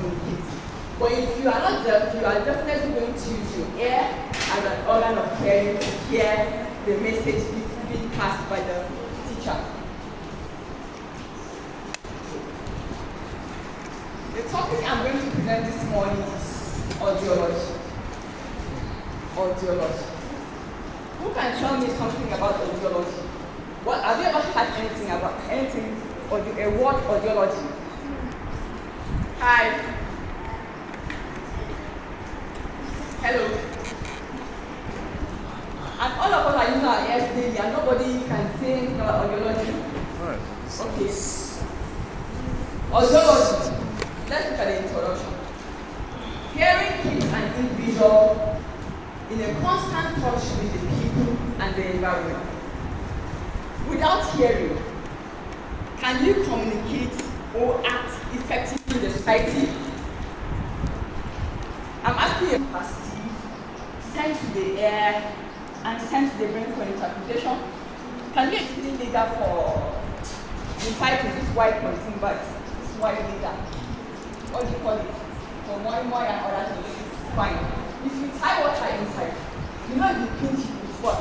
communicate. But if you are not deaf, you are definitely going to use your ear as an organ of hearing to hear the message being passed by the teacher. The topic I'm going to present this morning is audiology. Audiology. Who can tell me something about audiology? What have you ever heard anything about a word audiology? Hi. Hello. And all of us are using our ears daily and nobody can say anything about audiology. Right. Okay. Audiology. Let's look at the introduction. Hearing keeps an individual in a constant touch with the people and the environment. Without hearing, can you communicate or act effectively in the society? I'm asking you to perceive, send to the air, and send to the brain for interpretation. Can you explain later for the title, this white pointing but this white later? What do you call it? For more and other things, it's fine. If you tie water inside, you know if you pinch it, it's what?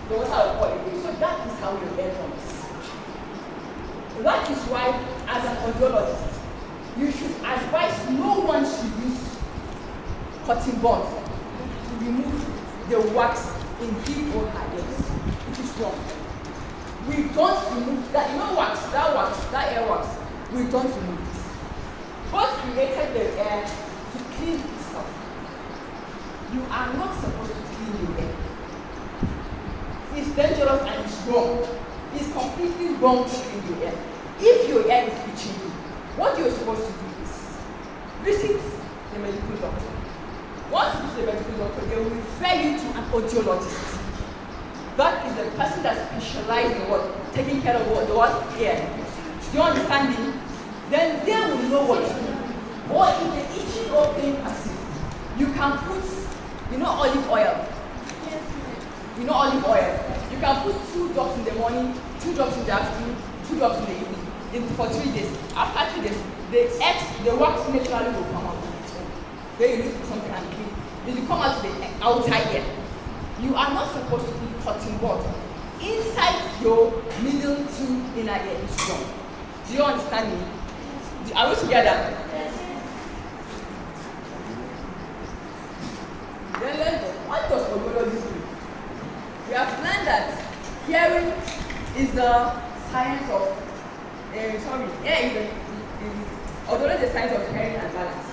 The water will fall away. So that is how your air comes. That is why, as an audiologist, you should advise no one should use cotton bud to remove the wax in his or her ears. It is wrong. We don't remove that. You know wax, that air wax. We don't remove it. God created the air to clean itself. You are not supposed to clean your air. It's dangerous and it's wrong. It's completely wrong to clean your air. If your air is itching you, what you're supposed to do is visit the medical doctor. Once you visit the medical doctor, they will refer you to an audiologist. That is the person that specializes in what? Taking care of what? The what? Ear. Do you understand me? Then they will know what to do. Or if the itching or pain persists, you can put, olive oil. You know olive oil. You can put 2 drops in the morning, 2 drops in the afternoon, 2 drops in the evening, for 3 days. After 3 days, the wax naturally will come out on its own. Then you need something and clean. Then you come out to the outer ear. You are not supposed to put cotton bud inside your middle to inner ear. It's wrong. Do you understand me? Are we together? Yes. Then let's go. What does audiology do? We have learned that hearing is the science of audiology is the science of hearing and balance.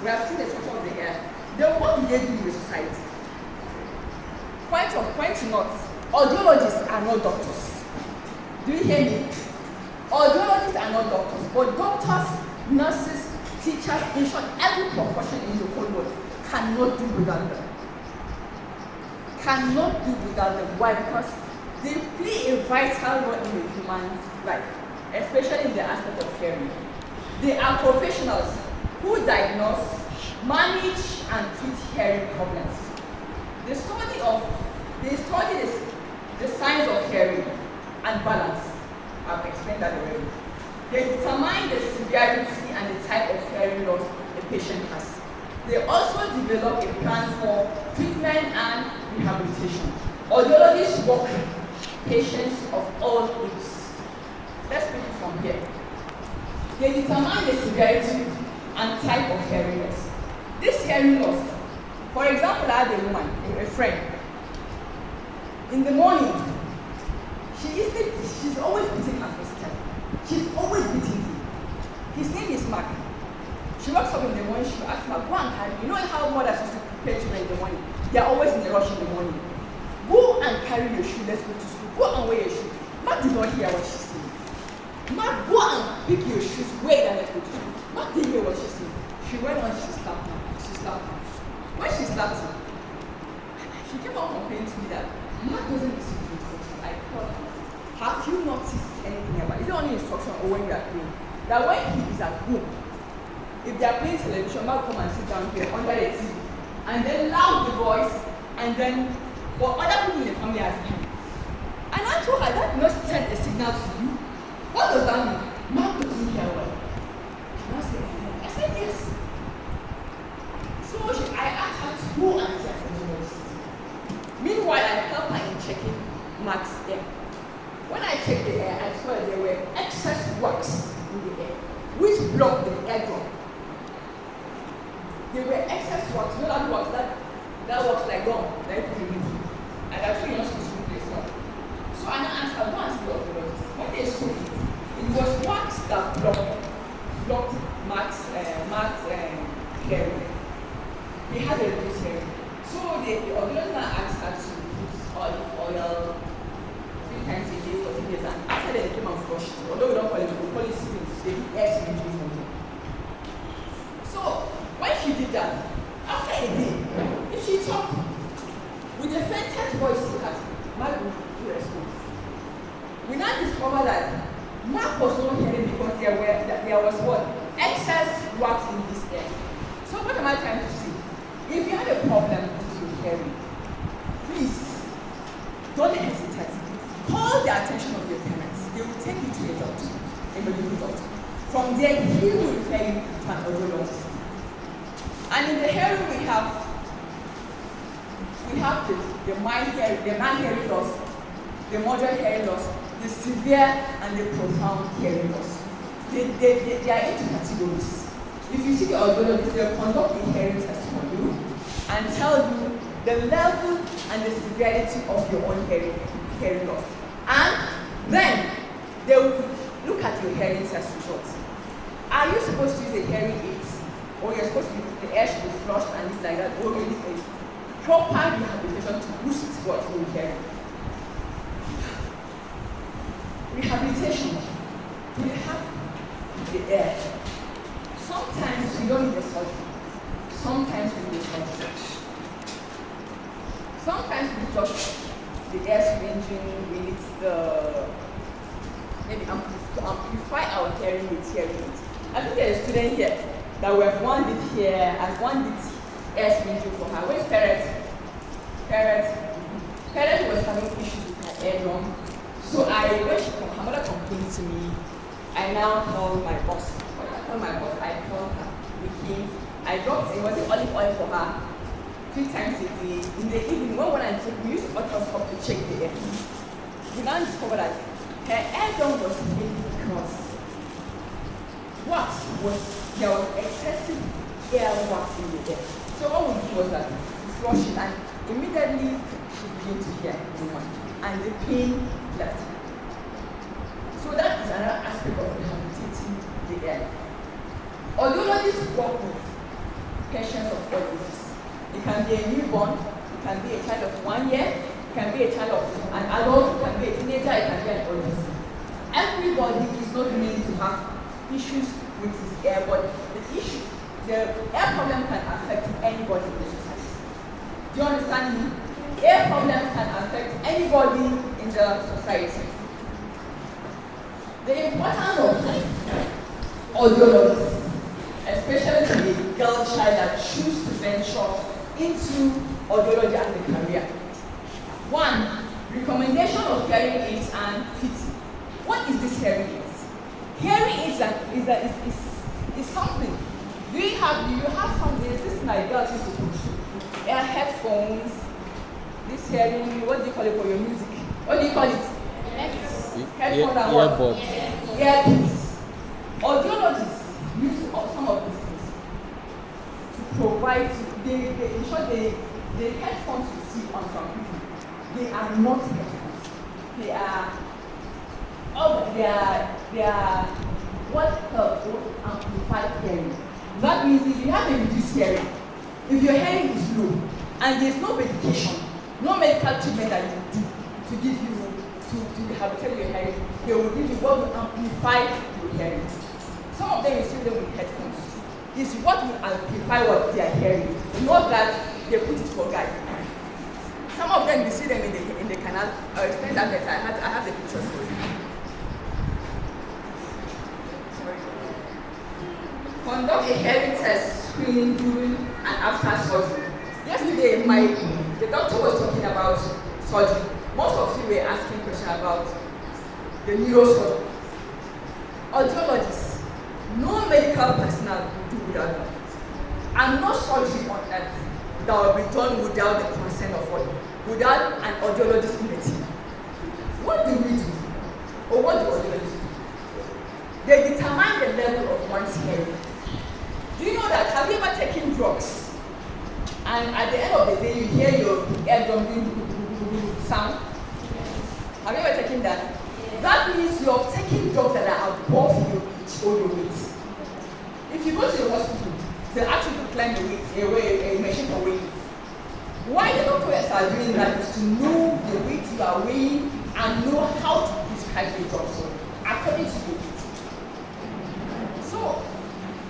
We have seen the structure of the ear. Then what do they do in the society? Point to note, audiologists are not doctors. Do you hear me? Audiologists are not doctors, but doctors, nurses, teachers, in short, every profession in the whole world cannot do without them. Cannot do without them. Why? Because they play a vital role in the human life, especially in the aspect of hearing. They are professionals who diagnose, manage, and treat hearing problems. They study the science of hearing and balance. I've explained that already. They determine the severity and the type of hearing loss a patient has. They also develop a plan for treatment and rehabilitation. Audiologists work with patients of all ages. Let's pick it from here. They determine the severity and type of hearing loss. This hearing loss, for example, I had a woman, a friend. In the morning, she's always beating her first child. She's always beating him. His name is Mark. She wakes up in the morning, she asks Mark, go and carry. You know how mothers used to prepare children in the morning? They are always in a rush in the morning. Go and carry your shoe, let's go to school. Go and wear your shoe. Mark did not hear what she said. Mark, go and pick your shoes, wear them, let's go to school. Mark didn't hear what she said. She went on, she slapped her. When she slapped him, she came on complaining to me that Mark doesn't listen to instructions. I called her. Have you noticed anything about it? Is it only instruction or when you are playing? That when he is at home, if they are playing television, Mark come and sit down here under the TV and then loud the voice and then for other people in the family as him. And I told her that must send a signal to you. What does that mean? Mark doesn't hear well. I said yes. There were excess wax, you know that wax, that wax like gum, like and I told you not supposed to replace one. So I asked her, go and see the audiologist. When they saw it was wax that blocked Mark's hearing. He had a reduced hearing. So the audiologist asked her to put oil 3 times a day for 10 days, and after they came and flushed it. Although we don't call it, we call it syringe, they did air syringe for me. So when she did that, after a day, if she talked with the faintest voice she had, Mark would respond. We now discovered that Mark was not hearing because there was what? Excess wax in his ear. So what am I trying to say? If you have a problem with your hearing, please don't hesitate. Call the attention of your parents. They will take you to a doctor, a medical doctor. From there, he will refer you to an audiologist. And in the hearing we have the mild hearing loss, the moderate hearing loss, the severe and the profound hearing loss. They are into categories. If you see the audiologist, they will conduct a hearing test for you and tell you the level and the severity of your own hearing loss. And then they will look at your hearing test results. Are you supposed to use a hearing aid? Or you're supposed to the air should be flushed and it's like that, or you need a proper rehabilitation to boost what you're hearing. Rehabilitation. We have the air. Sometimes we don't need a surgery. Sometimes we need a surgery. Sometimes we just the air syringing, we need maybe to amplify our hearing with hearing aids. I think there's a student here that we have one did here and one did air syringing for her. Where's Parrot? Parrot was having issues with her eardrum. So her mother complained to me. I now called my boss. When I called my boss, I called her. We came. I dropped it was olive oil for her 3 times a day. In the evening, when I check, we used otoscope to check the air. We now discovered that her eardrum was heavy because there was excessive air wax in the air. So what we did was that we flushed it and immediately she began to hear the one. And the pain left her. So that is another aspect of rehabilitating the air. Audiologists work with patients of all ages. It can be a newborn, it can be a child of 1 year, it can be a child of an adult, it can be a teenager, it can be an old person. Everybody is not meant to have issues with his air, but the air problem can affect anybody in the society. Do you understand me? Air problems can affect anybody in the society. The importance of audiology, especially to a girl child that chooses to venture into audiology as a career. 1, recommendation of hearing aids and fitting. What is this hearing aids? Hearing aids is something. Do you have something? This is my girls used to put headphones. This hearing, what do you call it for your music? What do you call it? Headphones and what? Earpiece. Audiologists use some of these things to provide. In short, the headphones you see on some people, they are not headphones. They are what helps to amplify hearing. That means if you have a reduced hearing, if your hearing is low, and there's no medication, no medical treatment that you do to give you to rehabilitate your hearing, they will give you what will amplify your hearing. Some of them you see them with headphones. It's what will amplify what they are hearing, not that they put it for guide. Some of them you see them in the canal. I'll explain that better. I have the pictures for you. Conduct a hearing test screening during and after surgery. Yesterday, the doctor was talking about surgery. Most of you were asking questions about the neurosurgery. Audiologists, no medical personnel will do without them. And no surgery on earth that will be done without the consent of what? Without an audiologist in the team. What do we do? Or what do audiologists do? They determine the level of one's hearing. Do you know that? Have you ever taken drugs eardrum doing sound? Have you ever taken that? That means you're taking drugs that are above your reach or your weight. If you go to the hospital, they ask you to climb a machine for weight. Why the doctors are doing that is to know the weight you are weighing and know how to prescribe the drugs according to your weight. So,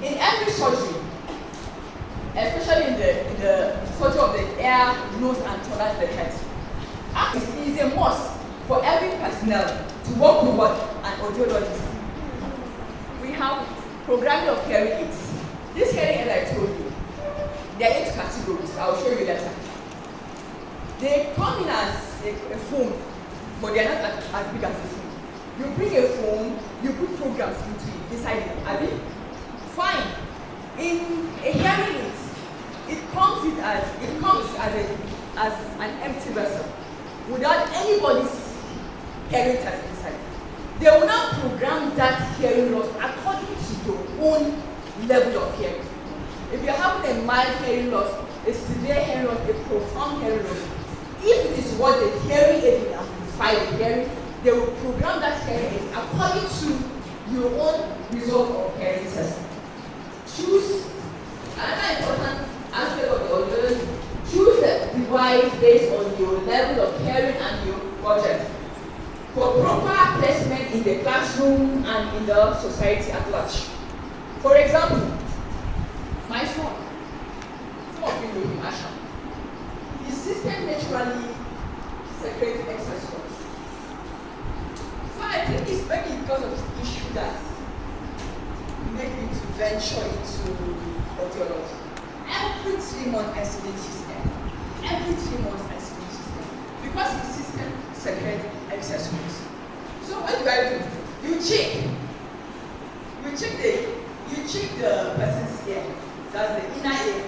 in every surgery, especially in the surgery of the ear, nose, and thorax, the head, it is a must for every personnel to work with what? An audiologist. We have programming of hearing aids. This hearing aid I told you, there are 8 categories. I will show you later. They come in as a phone, but they are not as big as a phone. You bring a phone, you put programs inside it. Are they? Fine. In a hearing aid, it comes as an empty vessel without anybody's hearing test inside. They will not program that hearing loss according to your own level of hearing. If you're having a mild hearing loss, a severe hearing loss, a profound hearing loss, if it is what the hearing aid will amplify the hearing, they will program that hearing aid according to your own result of hearing testing. Choose another important aspect of the audiology. Choose the device based on your level of hearing and your budget for proper placement in the classroom and in the society at large. For example, my son, some of you know him, Asha. His system naturally secretes excess force. So I think it's maybe because of this issue that made me to venture into audiology. Every 3 months I see the system. Every 3 months I see the system. Because the system secretes excess force. So what do I do? You check the person's ear. That's the inner ear.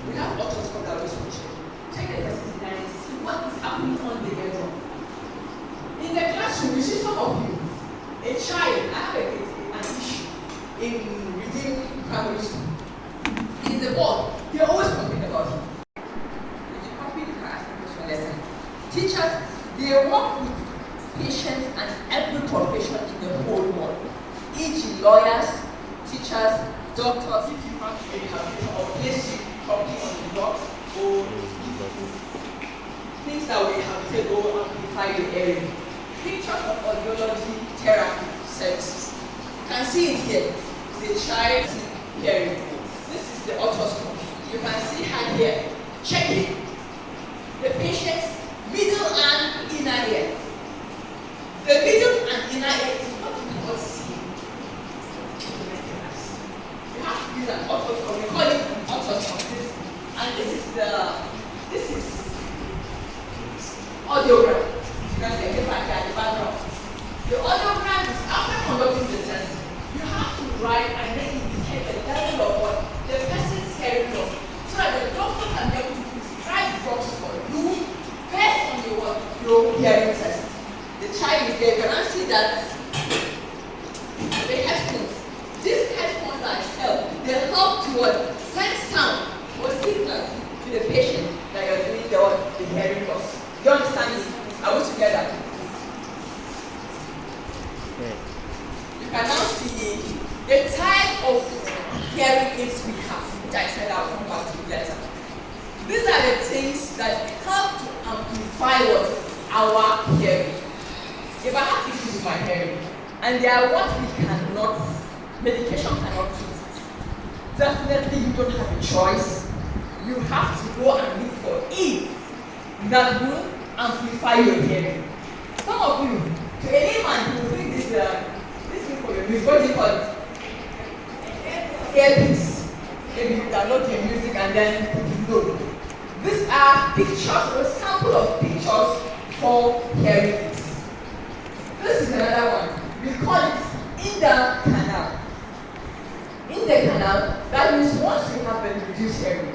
We have otoscope that we check. Check the person's inner ear, see what is happening on the eardrum. In the classroom, you see some of you, a child, I have an issue within primary school. In the board, they always complain about it. If you copy the class lesson, teachers, they work with patients and every profession in the whole world. E.g. lawyers, teachers, doctors, if you have a rehabilitation or place you copy on the box, or things that will rehabilitate or amplify your area. Pictures of audiology therapy services. You can see it here. The child hearing. This is the otoscope. You can see her here. Checking the patient's middle and inner ear. The middle and inner ear is what you cannot see. You have to use an otoscope. We call it an otoscope. And this is audiogram. You can see the back at the background. The audiogram is after conducting the test, you have to write and then indicate the level of what the person's hearing loss, so that the doctor can be able to prescribe drugs for you based on your hearing test. The child is there. You can see that the headphones. These headphones are help. They help to send sound or signals to the patient that you're doing the hearing loss. Do you understand this? Are we together? You can now see the type of hearing aids we have, which I said I'll come back to later. These are the things that help to amplify our hearing. If I have issues with my hearing, and they are what we cannot, medication cannot treat it, definitely you don't have a choice. You have to go and look for it that will amplify your hearing. Some of you, to a layman, you will think this thing for your music, what do you call it? Earpiece. Maybe you download your music and then put it low. These are pictures, or a sample of pictures for hearing aids. This is another one. We call it in the canal. In the canal, that means once you have a reduced hearing,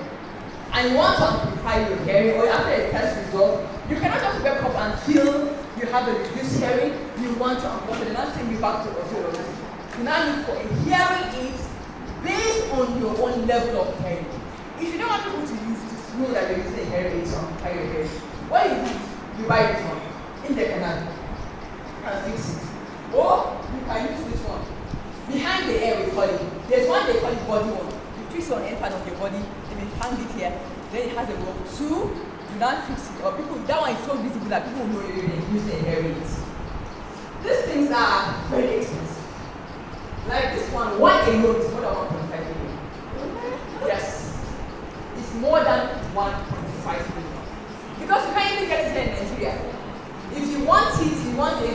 and you want to amplify your hearing, or after a test result, you cannot just wake up and feel you have a reduced hearing, you want to amplify, they're not sending you back to audiologist. You now look for a hearing aid based on your own level of hearing. If you don't want people to use this know that you're using a hearing aid on how you're hearing. What you do, you buy this one in the canal and fix it. Or you can use this one. Behind the ear we call it. There's one they call it body one. You fix it on any part of your body, and you hang it here, then it has a rope. Two, you not fix it. Or people, that one is so visible that people know you're using a hearing aid. These things are very expensive. Like this one alone is more than 1.5 million. Yes. It's more than 1.5 million. Because you can't even get it here in Nigeria. If you want it,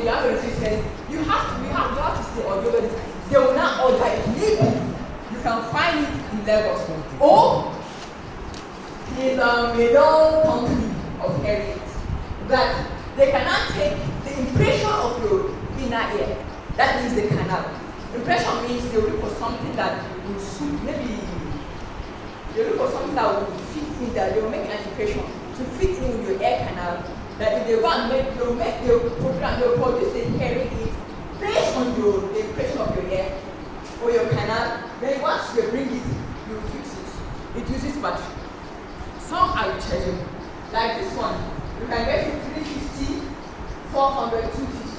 you have a resistance, you have to stay audiology. They will not order it. Maybe you can find it in Lagos. Or is a long company of hearing aids that they cannot take the impression of your inner ear. That means the canal. Impression means they will look for something that will suit, maybe they look for something that will fit in there. They will make an impression to fit in with your ear canal. That if they go and they'll produce a hearing aid based on the impression of your ear or your canal. Then once they bring it, you fix it. It uses battery. Some are rechargeable. Like this one, you can get it 350, 400, 250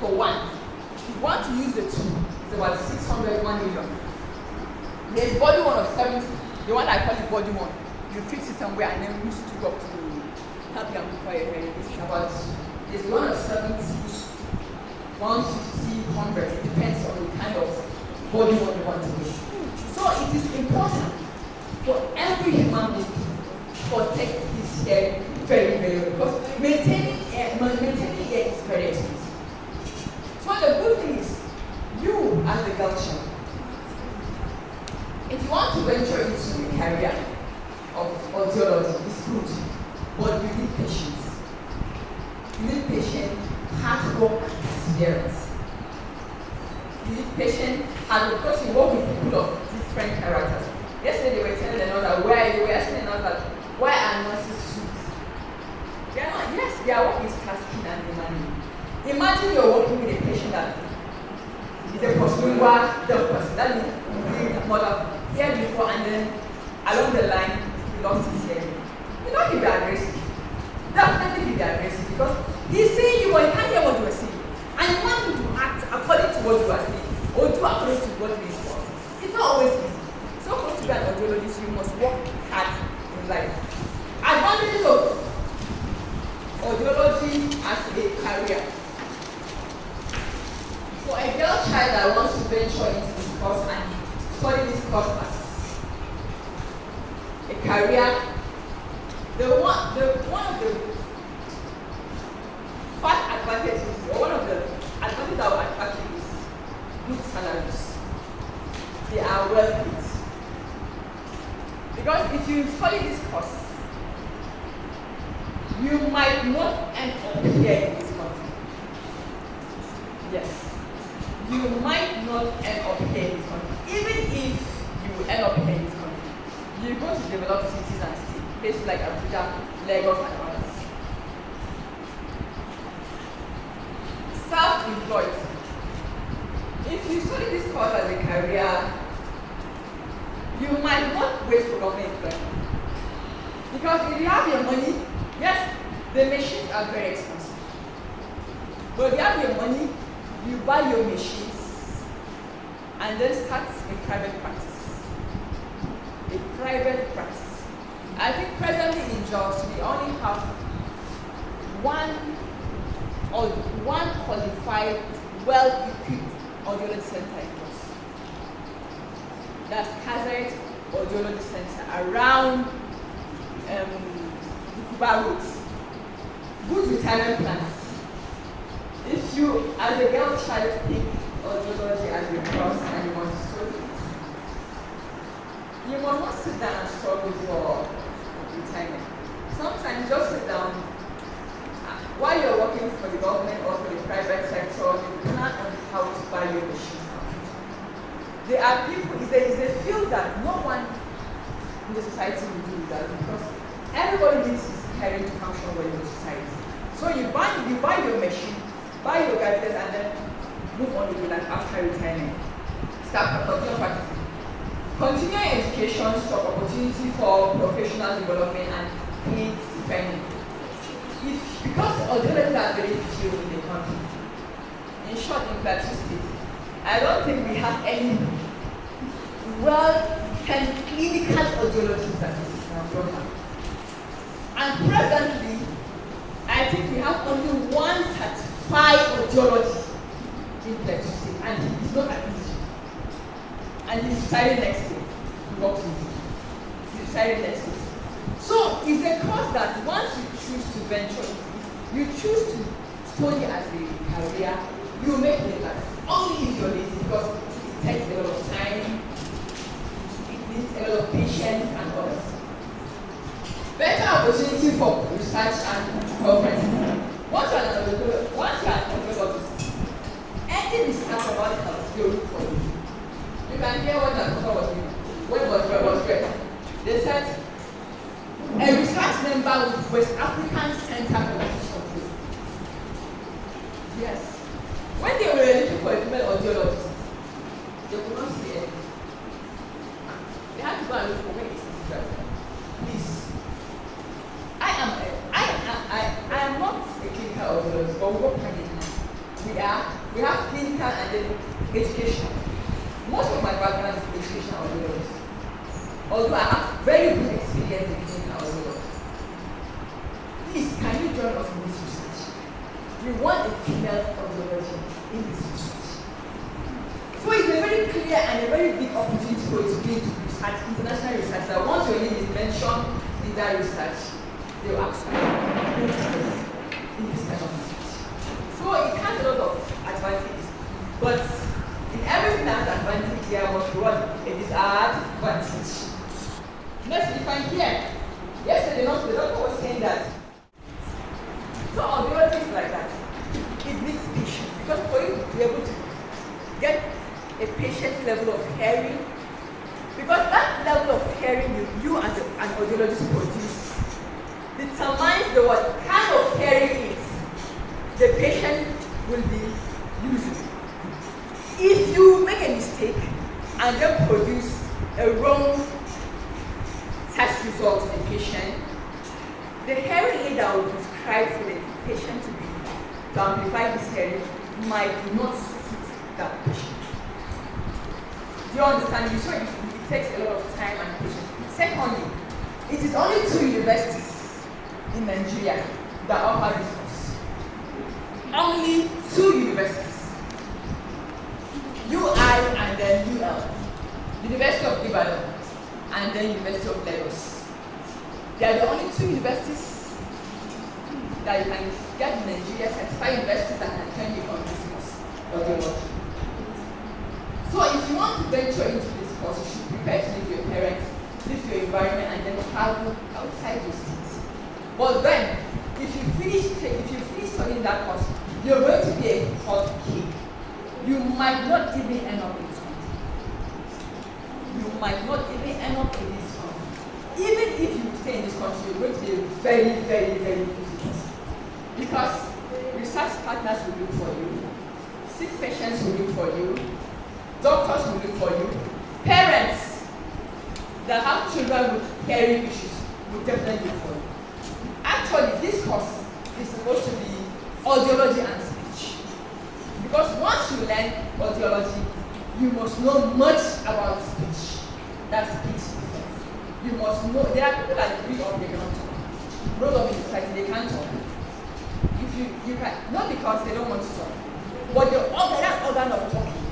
for one. If you want to use the two, it's about 600, 1 million. There's body one of 70, the one I call it body one. You fix it somewhere and then use it to go up to help you amplify your hearing. It's about, there's one of 70, 150, 100. It depends on the kind of body one you want to use. So it is important for every human being to protect his hair very, very well, because maintaining hair is very expensive. So the good thing is, you as a girl child, if you want to venture into a career of audiology, it's good, but you need patience. You need patience, hard work, and perseverance. You need patience, hard work, because you work with people of different characters. Yesterday they were telling us that they were asking us that why are nurses suits? They are not, yes, their work is tasking and demanding. Imagine you're working with a patient that is a postlingual deaf person. That means the mother here before and then along the line he lost his hearing. You know he'll be aggressive. Definitely he'll be aggressive because he's saying you but he can't hear what you are saying. And you want him to act according to what you are saying or do according to what he is for. It's not always easy. So for to be an audiologist, you must work hard in life. Advantages of audiology as a career. For a girl child that wants to venture into this course and study this course as a career, one of the first advantages, or one of the advantages that will attract you is good salaries. They are well paid. Because if you study this course, you might not end up here in this country. Yes. You might not end up here in this country. Even if you end up here in this country, you go to developed cities and states, places like Abuja, Lagos, and others. Self-employed. If you study this course as a career, you might not wait for government employment. Because if you have your money, yes, the machines are very expensive. But if you have your money, you buy your machines and then start a private practice. A private practice. I think presently in Jos, we only have one qualified, well-equipped audiology center in Jos. That's Kazet Audiology Center around Kuba Road. Good retirement plans. If you, as a girl child, pick audiology as your course and you want to study it, you must not sit down and struggle for retirement. Sometimes just sit down while you're working for the government or for the private sector, you plan on how to buy your machines. There are people, it's a field that no one in the society will do that because everybody needs his hearing to function well in the society. So you buy your machine, buy your gadgets, and then move on with your life after retirement. Start continue practicing. Continuing education struck opportunity for professional development and paid training. Because audiologists are very few in the country, in short, in Plateau State, I don't think we have any well-trained clinical audiologists that is in our program. And presently, I think we have only one certified audiologist in Plateau State, and he is not at least. And he's decided next year to work with me. He's decided next year. So it's a course that once you choose to venture, you choose to study as a career, you make it like only if you're lazy, because it takes a lot of time, it needs a lot of patience and others. Better opportunity for research and conferences. Once you're an audiologist, any research about health, they look for you. You can hear what the doctor was doing. When was read. They said a research member with West African Center for Disease Control. Yes. When they were looking for a female audiologist, they could not see anything. They had to go and look for where is this dress. Please. I am not a clinical audiologist, but we work hand in hand. We have clinical and then education. Most of my background is education audiologist. Although I have very good experience in clinical audiology. Please, can you join us in this research? We want a female audiology in this research. So it's a very clear and a very big opportunity for you to be into research, international research, that once your name is mentioned in that research, they will ask you in this kind of research. So it has a lot of advantages, but in everything that has advantage, there must be a disadvantage. Next, if I'm here, yesterday the doctor was saying that so audiology is like that. It needs patience, because for you to be able to get a patient level of hearing, because that level of hearing you as an audiologist produce determines what kind of hearing is the patient will be using. If you make a mistake and then produce a wrong test result in the patient, the hearing aid that will prescribe for the patient to amplify his hearing might not suit that patient. Do you understand? So it takes a lot of time and patience. Secondly, it is only 2 universities in Nigeria that offer this course. Only 2 universities. UI and then UL. University of Ibadan and then University of Lagos. They are the only 2 universities that you can get in Nigeria, certified universities that can train you on this course. So if you want to venture into this course, you should prepare to leave your parents, leave your environment, and then travel outside your state. But then, if you finish studying that course, you're going to be a hot kid. You might not even end up in this country. You might not even end up in this country. Even if you stay in this country, you're going to be a very, very, very busy person. Because research partners will look for you, sick patients will look for you, doctors will look for you, parents that have children with hearing issues will definitely look for you. Actually, this course is supposed to be audiology and speech. Because once you learn audiology, you must know much about speech. That's speech defense. You must know, there are people that read or they cannot talk. Grown up in society, they can't talk. If you can, not because they don't want to talk, but that organ of talking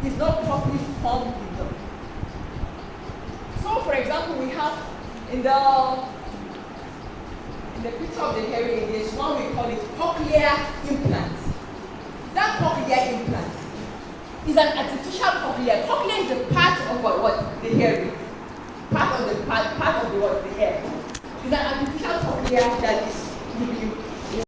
is not properly formed in them. So, for example, we have in the picture of the hearing aid, there's one we call it cochlear implant. That cochlear implant is an artificial cochlea. Cochlea is a part of what the hearing, part of the ear. It's an artificial cochlea that is